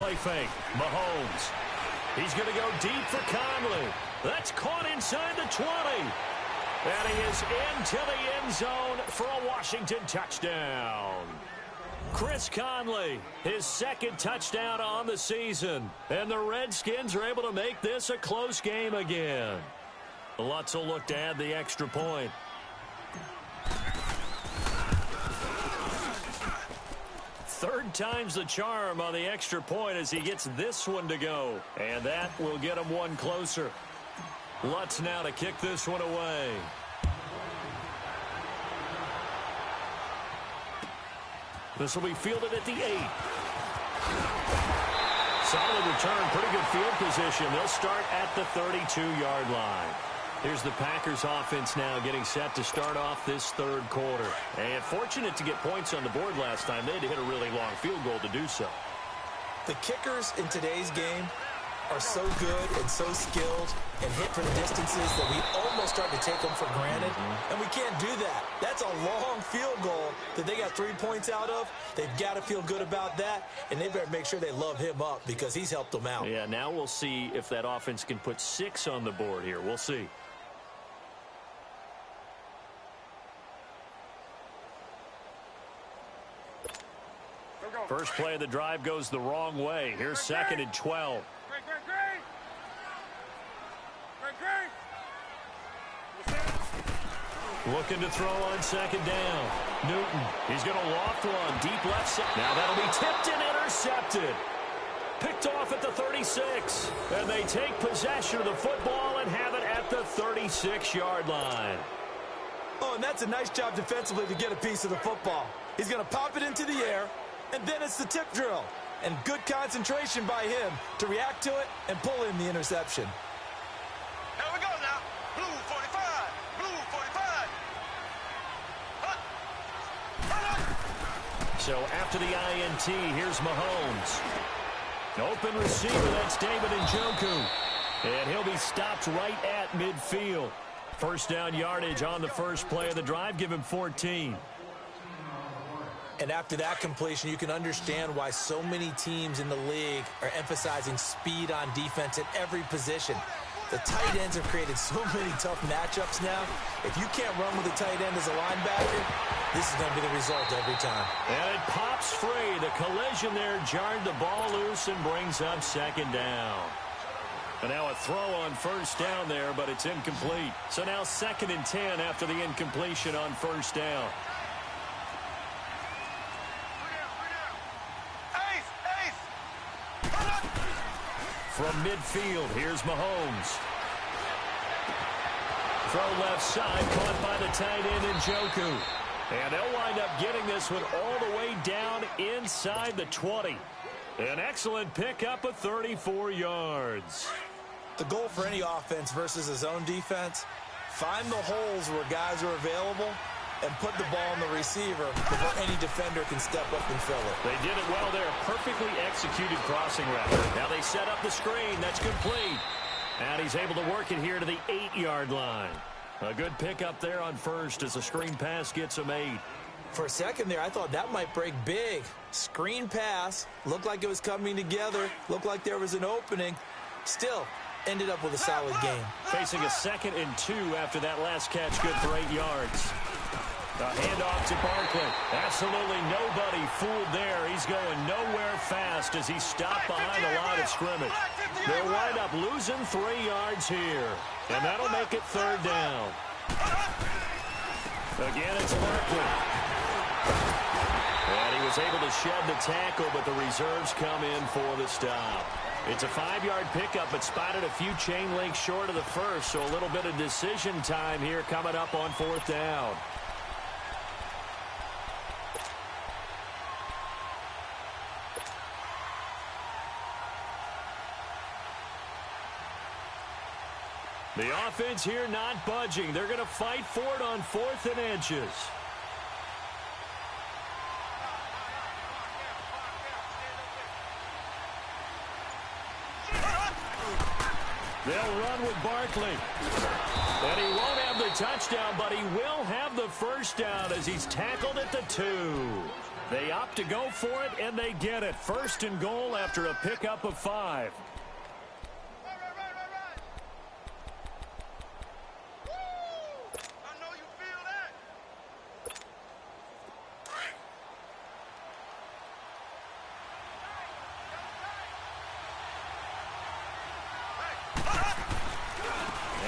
Play fake. Mahomes. He's going to go deep for Conley. That's caught inside the 20. And he is into the end zone for a Washington touchdown. Chris Conley, his second touchdown on the season. And the Redskins are able to make this a close game again. Lutz will look to add the extra point. Third time's the charm on the extra point as he gets this one to go. And that will get him one closer. Lutz now to kick this one away. This will be fielded at the 8. Solid return, pretty good field position. They'll start at the 32-yard line. Here's the Packers offense now getting set to start off this third quarter. And fortunate to get points on the board last time. They had to hit a really long field goal to do so. The kickers in today's game are so good and so skilled and hit from distances that we almost start to take them for granted. And we can't do that. That's a long field goal that they got 3 points out of. They've got to feel good about that, and they better make sure they love him up because he's helped them out. Yeah, now we'll see if that offense can put 6 on the board here. We'll see. First play of the drive goes the wrong way. Here's second and 12. Looking to throw on second down. Newton, he's going to loft one deep left side. Now that'll be tipped and intercepted. Picked off at the 36. And they take possession of the football and have it at the 36-yard line. Oh, and that's a nice job defensively to get a piece of the football. He's going to pop it into the air, and then it's the tip drill. And good concentration by him to react to it and pull in the interception. Here we go now. Blue 45. Blue 45. So after the INT, here's Mahomes. Open receiver, that's David Njoku. And he'll be stopped right at midfield. First down yardage on the first play of the drive. Give him 14. And after that completion, you can understand why so many teams in the league are emphasizing speed on defense at every position. The tight ends have created so many tough matchups now. If you can't run with a tight end as a linebacker, this is going to be the result every time. And it pops free. The collision there jarred the ball loose and brings up second down. And now a throw on first down there, but it's incomplete. So now second and 10 after the incompletion on first down. From midfield, here's Mahomes. Throw left side, caught by the tight end Njoku. And they'll wind up getting this one all the way down inside the 20. An excellent pickup of 34 yards. The goal for any offense versus a zone defense, find the holes where guys are available and put the ball on the receiver before any defender can step up and fill it. They did it well there. Perfectly executed crossing route. Now they set up the screen. That's complete. And he's able to work it here to the 8-yard line. A good pickup there on first as the screen pass gets him 8. For a second there, I thought that might break big. Screen pass. Looked like it was coming together. Looked like there was an opening. Still, ended up with a solid game. Facing a 2nd and 2 after that last catch, good for 8 yards. A handoff to Barkley. Absolutely nobody fooled there. He's going nowhere fast as he's stopped behind the line of scrimmage. They'll wind up losing 3 yards here. And that'll make it third down. Again, it's Barkley. And he was able to shed the tackle, but the reserves come in for the stop. It's a 5-yard pickup, but spotted a few chain links short of the first, so a little bit of decision time here coming up on fourth down. The offense here not budging. They're going to fight for it on 4th and inches. They'll run with Barkley. And he won't have the touchdown, but he will have the first down as he's tackled at the 2. They opt to go for it, and they get it. First and goal after a pickup of 5.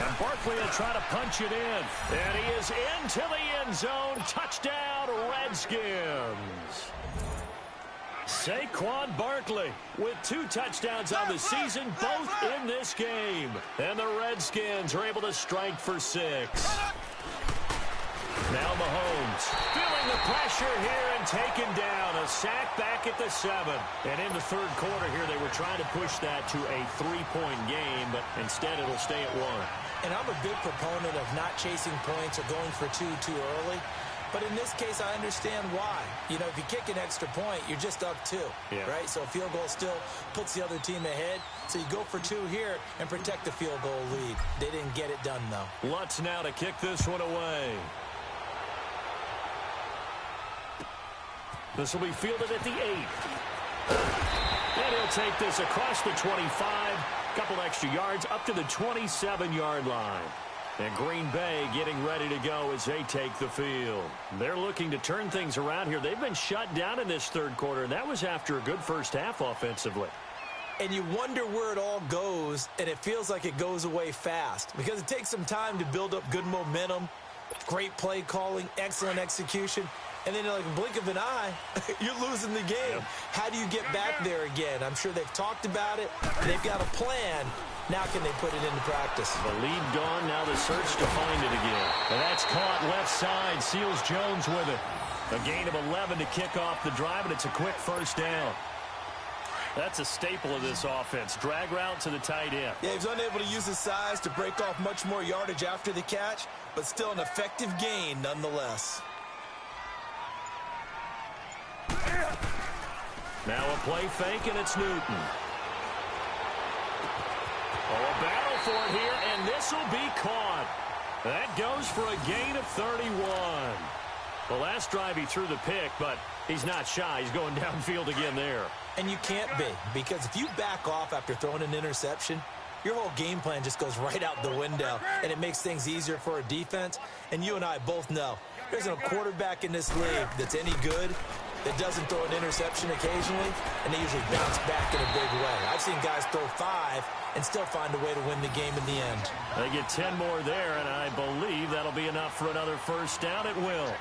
And Barkley will try to punch it in. And he is into the end zone. Touchdown, Redskins. Saquon Barkley with 2 touchdowns on the season, both in this game. And the Redskins are able to strike for 6. Now Mahomes feeling the pressure here and taken down. A sack back at the 7. And in the third quarter here, they were trying to push that to a 3-point game, but instead it'll stay at 1. And I'm a big proponent of not chasing points or going for 2 too early. But in this case, I understand why. You know, if you kick an extra point, you're just up 2, right? So a field goal still puts the other team ahead. So you go for 2 here and protect the field goal lead. They didn't get it done, though. Lutz now to kick this one away. This will be fielded at the 8. And he'll take this across the 25. Couple extra yards up to the 27-yard line. And Green Bay getting ready to go as they take the field. They're looking to turn things around here. They've been shut down in this third quarter, and that was after a good first half offensively. And you wonder where it all goes, and it feels like it goes away fast because it takes some time to build up good momentum, great play calling, excellent execution. And then, like a blink of an eye, you're losing the game. Yep. How do you get back there again? I'm sure they've talked about it. They've got a plan. Now can they put it into practice? The lead gone. Now the search to find it again. And that's caught left side. Seals Jones with it. A gain of 11 to kick off the drive, and it's a quick first down. That's a staple of this offense. Drag route to the tight end. Yeah, he's unable to use his size to break off much more yardage after the catch, but still an effective gain nonetheless. Now a play fake, and it's Newton. Oh, a battle for it here, and this will be caught. That goes for a gain of 31. The last drive he threw the pick, but he's not shy. He's going downfield again there. And you can't be, because if you back off after throwing an interception, your whole game plan just goes right out the window, and it makes things easier for a defense. And you and I both know there's no quarterback in this league that's any good that doesn't throw an interception occasionally, and they usually bounce back in a big way. I've seen guys throw 5 and still find a way to win the game in the end. They get 10 more there, and I believe that'll be enough for another first down. It will.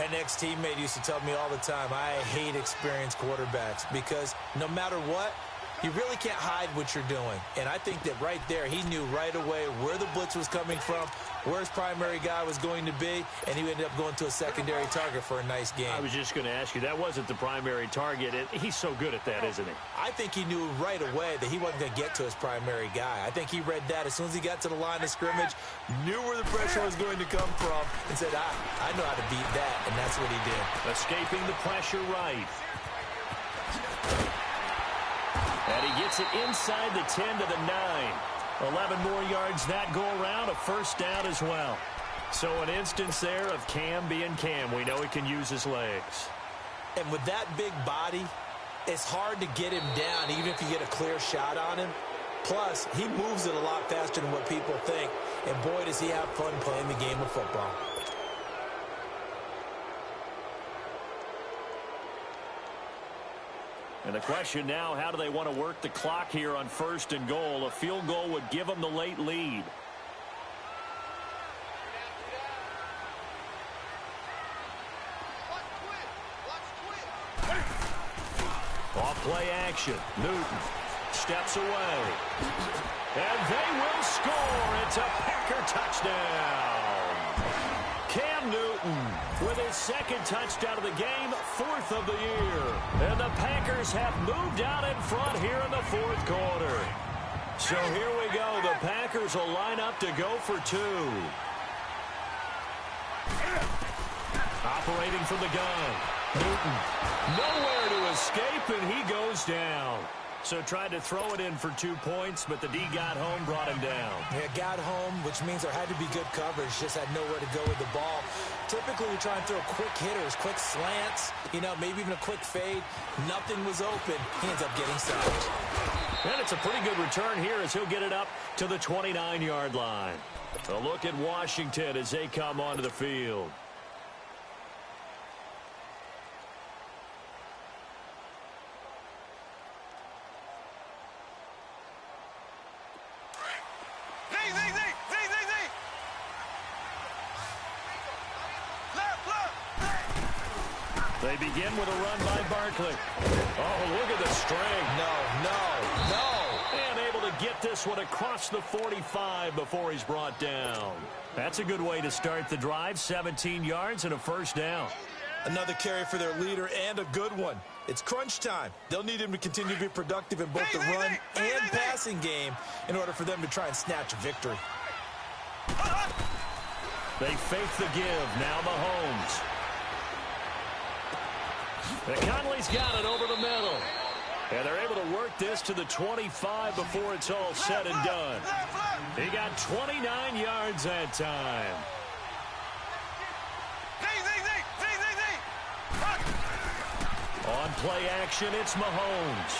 An ex-teammate used to tell me all the time, I hate experienced quarterbacks because no matter what, you really can't hide what you're doing. And I think that right there, he knew right away where the blitz was coming from, where his primary guy was going to be, and he ended up going to a secondary target for a nice game. I was just going to ask you, that wasn't the primary target. He's so good at that, isn't he? I think he knew right away that he wasn't going to get to his primary guy. I think he read that as soon as he got to the line of scrimmage, knew where the pressure was going to come from, and said, I know how to beat that, and that's what he did. Escaping the pressure right. And he gets it inside the 10 to the 9. 11 more yards that go around, a first down as well. So an instance there of Cam being Cam. We know he can use his legs. And with that big body, it's hard to get him down, even if you get a clear shot on him. Plus, he moves it a lot faster than what people think. And boy, does he have fun playing the game of football. And the question now, how do they want to work the clock here on first and goal? A field goal would give them the late lead. Off play action. Newton steps away. And they will score. It's a Packer touchdown. Cam Newton with his second touchdown of the game, 4th of the year. And the Packers have moved out in front here in the fourth quarter. So here we go. The Packers will line up to go for 2. Operating from the gun. Newton nowhere to escape, and he goes down. So tried to throw it in for 2 points, but the D got home, brought him down. Yeah, got home, which means there had to be good coverage. Just had nowhere to go with the ball. Typically, we try and throw quick hitters, quick slants, maybe even a quick fade. Nothing was open. He ends up getting sacked. And it's a pretty good return here as he'll get it up to the 29-yard line. A look at Washington as they come onto the field. They begin with a run by Barkley. Oh, look at the string. No. And able to get this one across the 45 before he's brought down. That's a good way to start the drive. 17 yards and a first down. Another carry for their leader and a good one. It's crunch time. They'll need him to continue to be productive in both the run and passing game in order for them to try and snatch a victory. They fake the give. Now Mahomes. Conley's got it over the middle. And they're able to work this to the 25 before it's all said and done. He got 29 yards that time. On play action, it's Mahomes.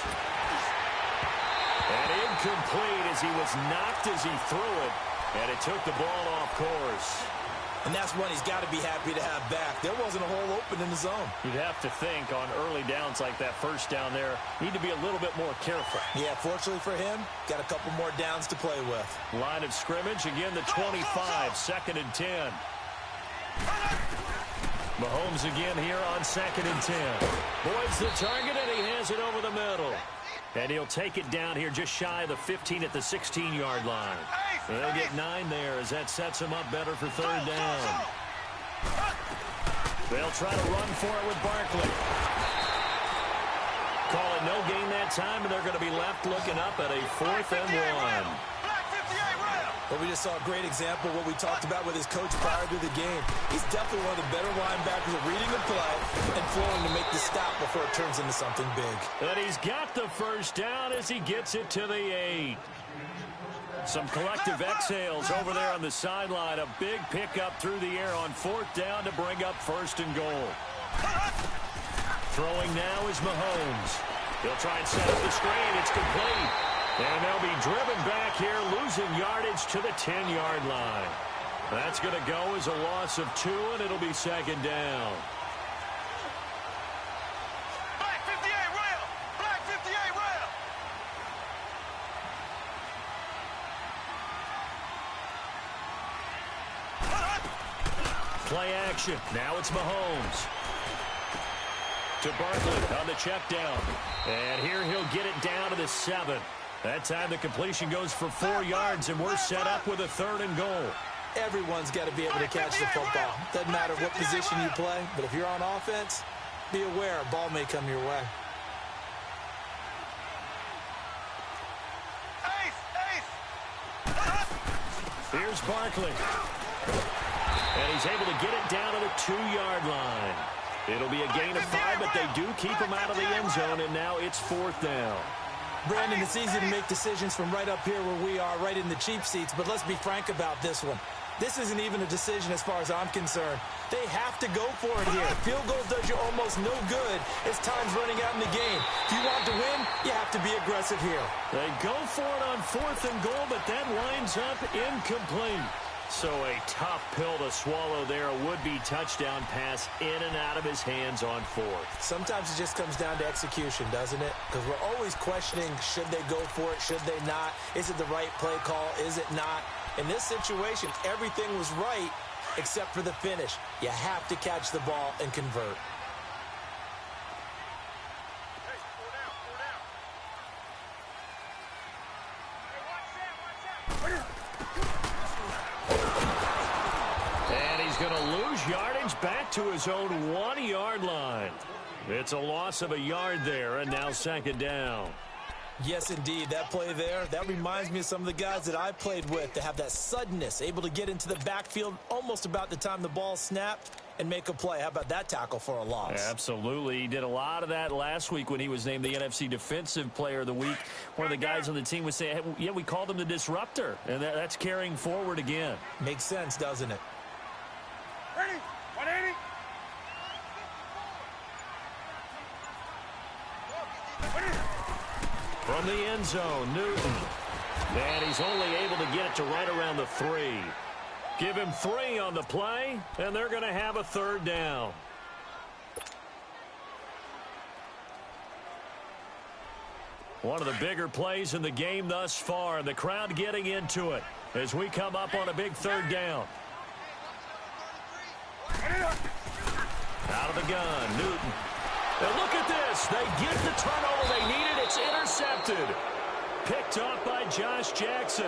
And incomplete as he was knocked as he threw it. And it took the ball off course. And that's one he's got to be happy to have back. There wasn't a hole open in the zone. You'd have to think on early downs like that first down there, need to be a little bit more careful. Yeah, fortunately for him, got a couple more downs to play with. Line of scrimmage, again the 25, 2nd and 10. Mahomes again here on 2nd and 10. Boyd's the target, and he has it over the middle. And he'll take it down here just shy of the 15 at the 16-yard line. They'll get 9 there as that sets him up better for 3rd down. They'll try to run for it with Barkley. Call it no gain that time, and they're going to be left looking up at a 4th and 1. But we just saw a great example of what we talked about with his coach prior to the game. He's definitely one of the better linebackers at reading the play and flowing to make the stop before it turns into something big. And he's got the first down as he gets it to the 8. Some collective exhales over there on the sideline. A big pickup through the air on 4th down to bring up 1st and goal. Throwing now is Mahomes. He'll try and set up the screen. It's complete. And they'll be driven back here, losing yardage to the 10-yard line. That's going to go as a loss of 2, and it'll be 2nd down. Black 58 rail! Black 58 rail! Play action. Now it's Mahomes. To Barkley on the check down. And here he'll get it down to the 7. That time the completion goes for 4 yards, and we're set up with a 3rd and goal. Everyone's got to be able to catch the football. Doesn't matter what position you play, but if you're on offense, be aware a ball may come your way. Here's Barkley. And he's able to get it down to the 2-yard line. It'll be a gain of 5, but they do keep him out of the end zone, and now it's 4th down. Brandon, it's easy to make decisions from right up here where we are, right in the cheap seats, but let's be frank about this one. This isn't even a decision as far as I'm concerned. They have to go for it here. Field goal does you almost no good as time's running out in the game. If you want to win, you have to be aggressive here. They go for it on 4th and goal, but that winds up incomplete. So a tough pill to swallow there. A would-be touchdown pass in and out of his hands on 4th. Sometimes it just comes down to execution, doesn't it? Because we're always questioning, should they go for it, should they not? Is it the right play call, is it not? In this situation, everything was right except for the finish. You have to catch the ball and convert. Going to lose yardage back to his own 1-yard line. It's a loss of a yard there, and now 2nd down. Yes, indeed. That play there, that reminds me of some of the guys that I played with that have that suddenness, able to get into the backfield almost about the time the ball snapped and make a play. How about that tackle for a loss? Absolutely. He did a lot of that last week when he was named the NFC Defensive Player of the Week. One of the guys on the team was saying, hey, yeah, we called him the disruptor, and that's carrying forward again. Makes sense, doesn't it? Ready? 180. From the end zone, Newton. And he's only able to get it to right around the 3. Give him 3 on the play, and they're going to have a 3rd down. One of the bigger plays in the game thus far, and the crowd getting into it as we come up on a big 3rd down. Out of the gun, Newton. And look at this. They get the turnover they needed. It's intercepted. Picked off by Josh Jackson.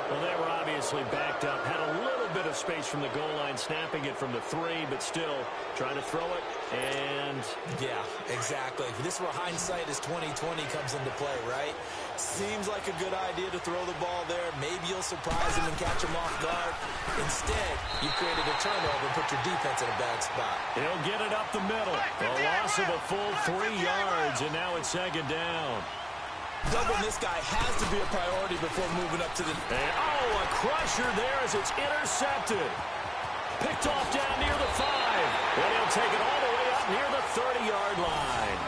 Well, they were obviously backed up. Had a little bit of space from the goal line, snapping it from the 3, but still trying to throw it. And yeah, exactly. This is where hindsight is 20/20 comes into play, right? Seems like a good idea to throw the ball there. Maybe you'll surprise him and catch him off guard. Instead, you created a turnover and put your defense in a bad spot. He'll get it up the middle. A loss of a full 3 yards, and now it's 2nd down. Doubling this guy has to be a priority before moving up to the... And, a crusher there as it's intercepted. Picked off down near the 5. And he'll take it all the way up near the 30-yard line.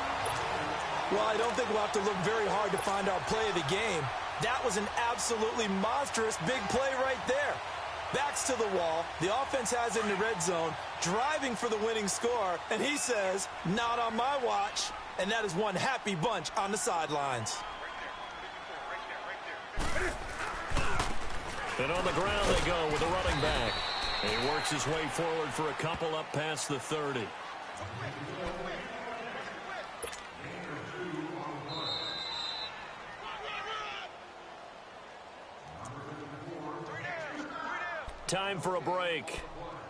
Well, I don't think we'll have to look very hard to find our play of the game. That was an absolutely monstrous big play right there. Backs to the wall. The offense has it in the red zone, driving for the winning score. And he says, not on my watch. And that is one happy bunch on the sidelines. And on the ground they go with the running back. And he works his way forward for a couple up past the 30. Time for a break.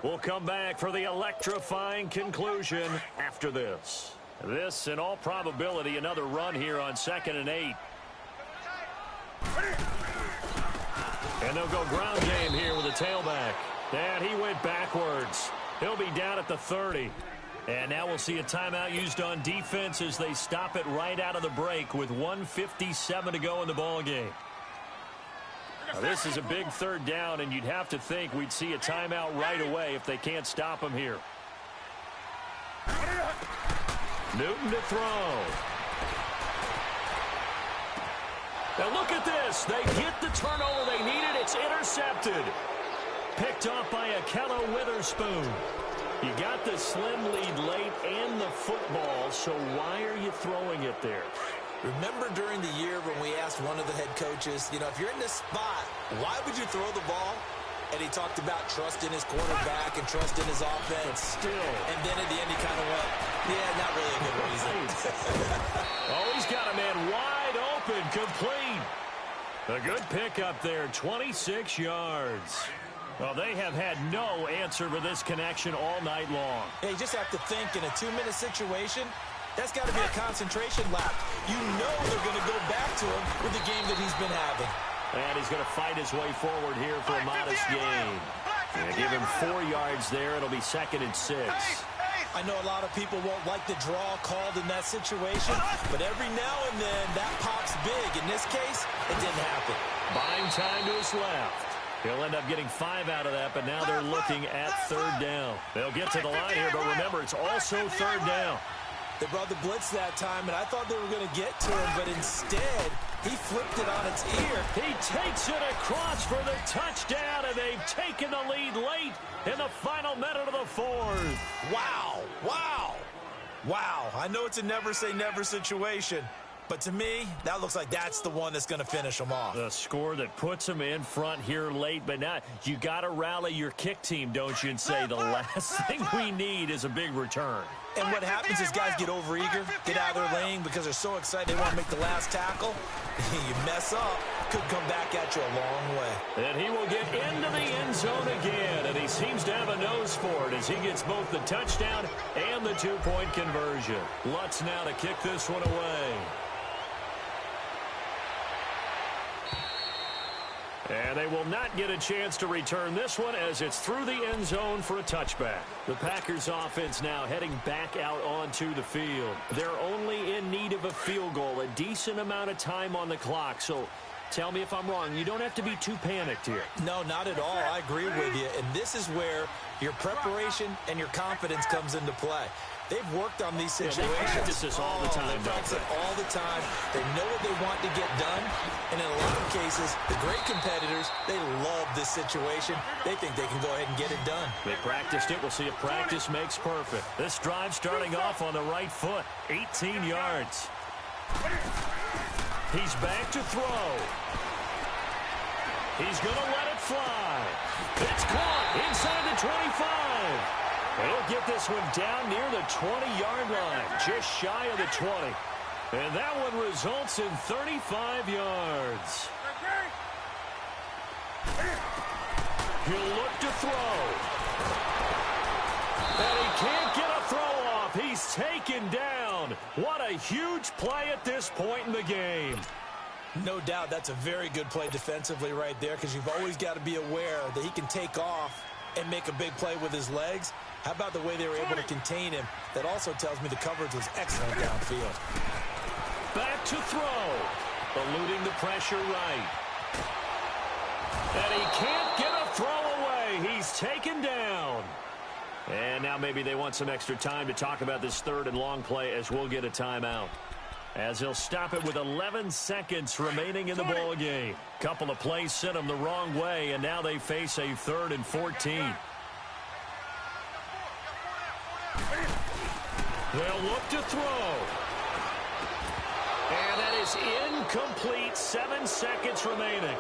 We'll come back for the electrifying conclusion after this. This, in all probability, another run here on 2nd and 8. And they'll go ground game here with a tailback. And he went backwards. He'll be down at the 30. And now we'll see a timeout used on defense as they stop it right out of the break with 1:57 to go in the ballgame. Now, this is a big 3rd down, and you'd have to think we'd see a timeout right away if they can't stop him here. Newton to throw. Now look at this. They get the turnover they needed. It's intercepted. Picked off by Akello Witherspoon. You got the slim lead late and the football, so why are you throwing it there? Remember during the year when we asked one of the head coaches, if you're in this spot, why would you throw the ball? And he talked about trust in his quarterback and trust in his offense. But still. And then at the end he kind of went, yeah, not really a good reason. Oh, he's got a man wide open, complete. A good pickup there, 26 yards. Well, they have had no answer for this connection all night long. Yeah, you just have to think in a 2-minute situation, that's got to be a concentration lap. You know they're going to go back to him with the game that he's been having. And he's going to fight his way forward here for a modest gain. Give him 4 yards there. It'll be 2nd and 6. I know a lot of people won't like the draw called in that situation, but every now and then that pops big. In this case, it didn't happen. Buying time to his left. He'll end up getting 5 out of that, but now they're looking at 3rd down. They'll get to the line here, but remember, it's also 3rd down. They brought the blitz that time, and I thought they were going to get to him, but instead, he flipped it on its ear. He takes it across for the touchdown, and they've taken the lead late in the final minute of the 4th. Wow, wow, wow. I know it's a never-say-never situation, but to me, that looks like that's the one that's going to finish them off. The score that puts them in front here late, but now you got to rally your kick team, don't you, and say the last thing we need is a big return. And what happens is guys get overeager, get out of their lane because they're so excited they want to make the last tackle. You mess up, could come back at you a long way. And he will get into the end zone again, and he seems to have a nose for it as he gets both the touchdown and the 2-point conversion. Lutz now to kick this one away. And they will not get a chance to return this one as it's through the end zone for a touchback. The Packers offense now heading back out onto the field. They're only in need of a field goal, a decent amount of time on the clock. So tell me if I'm wrong. You don't have to be too panicked here. No, not at all. I agree with you. And this is where your preparation and your confidence comes into play. They've worked on these situations. They practice this all the time, they practice it all the time. They know what they want to get done. And in a lot of cases, the great competitors, they love this situation. They think they can go ahead and get it done. They practiced it. We'll see if practice makes perfect. This drive starting off on the right foot. 18 yards. He's back to throw. He's going to let it fly. It's caught inside the 25. He'll get this one down near the 20-yard line, just shy of the 20. And that one results in 35 yards. He'll look to throw. And he can't get a throw off. He's taken down. What a huge play at this point in the game. No doubt that's a very good play defensively right there, because you've always got to be aware that he can take off and make a big play with his legs. How about the way they were able to contain him? That also tells me the coverage was excellent downfield. Back to throw. Eluding the pressure right. And he can't get a throw away. He's taken down. And now maybe they want some extra time to talk about this third and long play as we'll get a timeout. As he'll stop it with 11 seconds remaining in the ball game. Couple of plays sent them the wrong way, and now they face a 3rd and 14. They'll look to throw. And that is incomplete. 7 seconds remaining.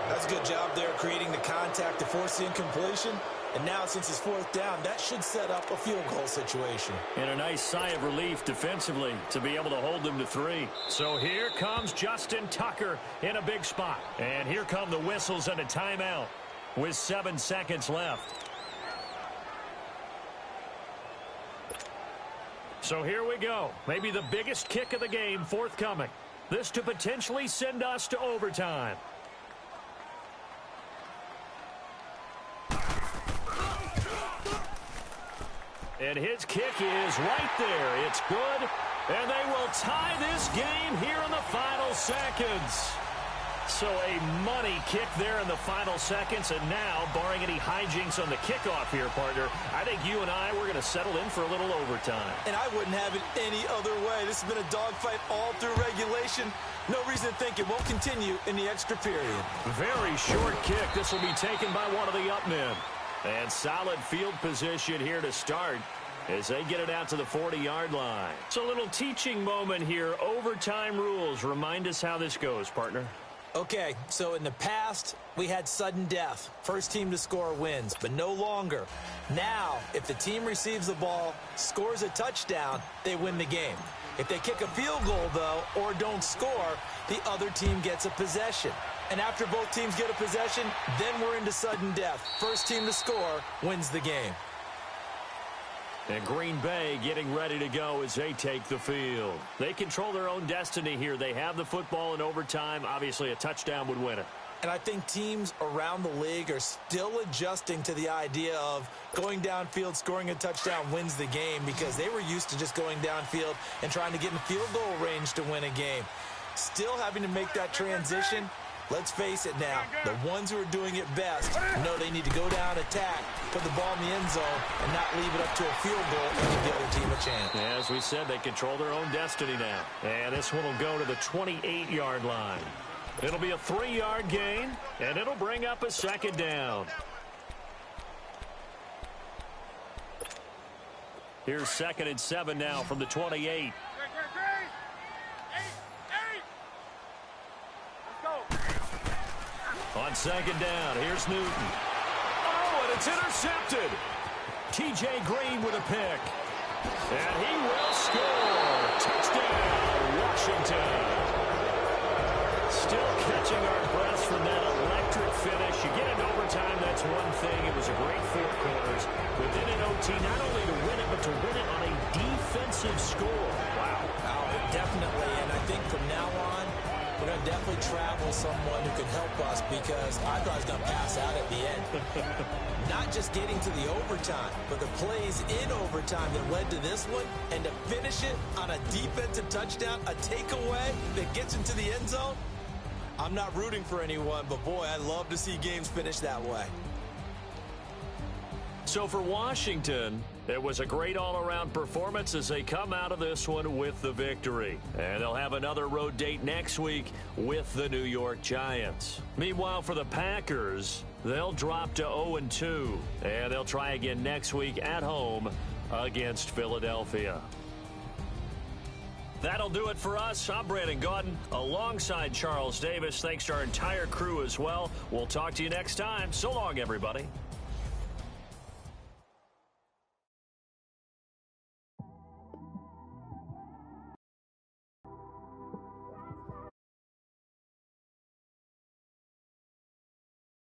That's a good job there creating the contact to force the incompletion. And now, since it's 4th down, that should set up a field goal situation. And a nice sigh of relief defensively to be able to hold them to 3. So here comes Justin Tucker in a big spot. And here come the whistles and a timeout with 7 seconds left. So here we go. Maybe the biggest kick of the game forthcoming. This to potentially send us to overtime. And his kick is right there. It's good. And they will tie this game here in the final seconds. So a money kick there in the final seconds. And now, barring any hijinks on the kickoff here, partner, I think you and I, we're going to settle in for a little overtime. And I wouldn't have it any other way. This has been a dogfight all through regulation. No reason to think it won't continue in the extra period. Very short kick. This will be taken by one of the up men. And solid field position here to start as they get it out to the 40-yard line. It's a little teaching moment here. Overtime rules. Remind us how this goes, partner. Okay, so in the past, we had sudden death. First team to score wins, but no longer. Now, if the team receives the ball, scores a touchdown, they win the game. If they kick a field goal, though, or don't score, the other team gets a possession. And after both teams get a possession, then we're into sudden death. First team to score wins the game. And Green Bay getting ready to go as they take the field. They control their own destiny here. They have the football in overtime. Obviously, a touchdown would win it. And I think teams around the league are still adjusting to the idea of going downfield, scoring a touchdown wins the game, because they were used to just going downfield and trying to get in field goal range to win a game. Still having to make that transition. Let's face it now, the ones who are doing it best know they need to go down, attack, put the ball in the end zone, and not leave it up to a field goal and give the other team a chance. As we said, they control their own destiny now. And this one will go to the 28-yard line. It'll be a 3-yard gain, and it'll bring up a second down. Here's 2nd and 7 now from the 28. On 2nd down, here's Newton. Oh, and it's intercepted. T.J. Green with a pick. And he will score. Touchdown, Washington. Still catching our breaths from that electric finish. You get in overtime, that's one thing. It was a great 4 quarters. But then in OT, not only to win it, but to win it on a defensive score. Wow. Definitely, and I think from now on, we're going to definitely travel someone who can help us because I thought he was going to pass out at the end. Not just getting to the overtime, but the plays in overtime that led to this one, and to finish it on a defensive touchdown, a takeaway that gets into the end zone. I'm not rooting for anyone, but boy, I love to see games finish that way. So for Washington, it was a great all-around performance as they come out of this one with the victory. And they'll have another road date next week with the New York Giants. Meanwhile, for the Packers, they'll drop to 0-2, and they'll try again next week at home against Philadelphia. That'll do it for us. I'm Brandon Gaudin alongside Charles Davis. Thanks to our entire crew as well. We'll talk to you next time. So long, everybody.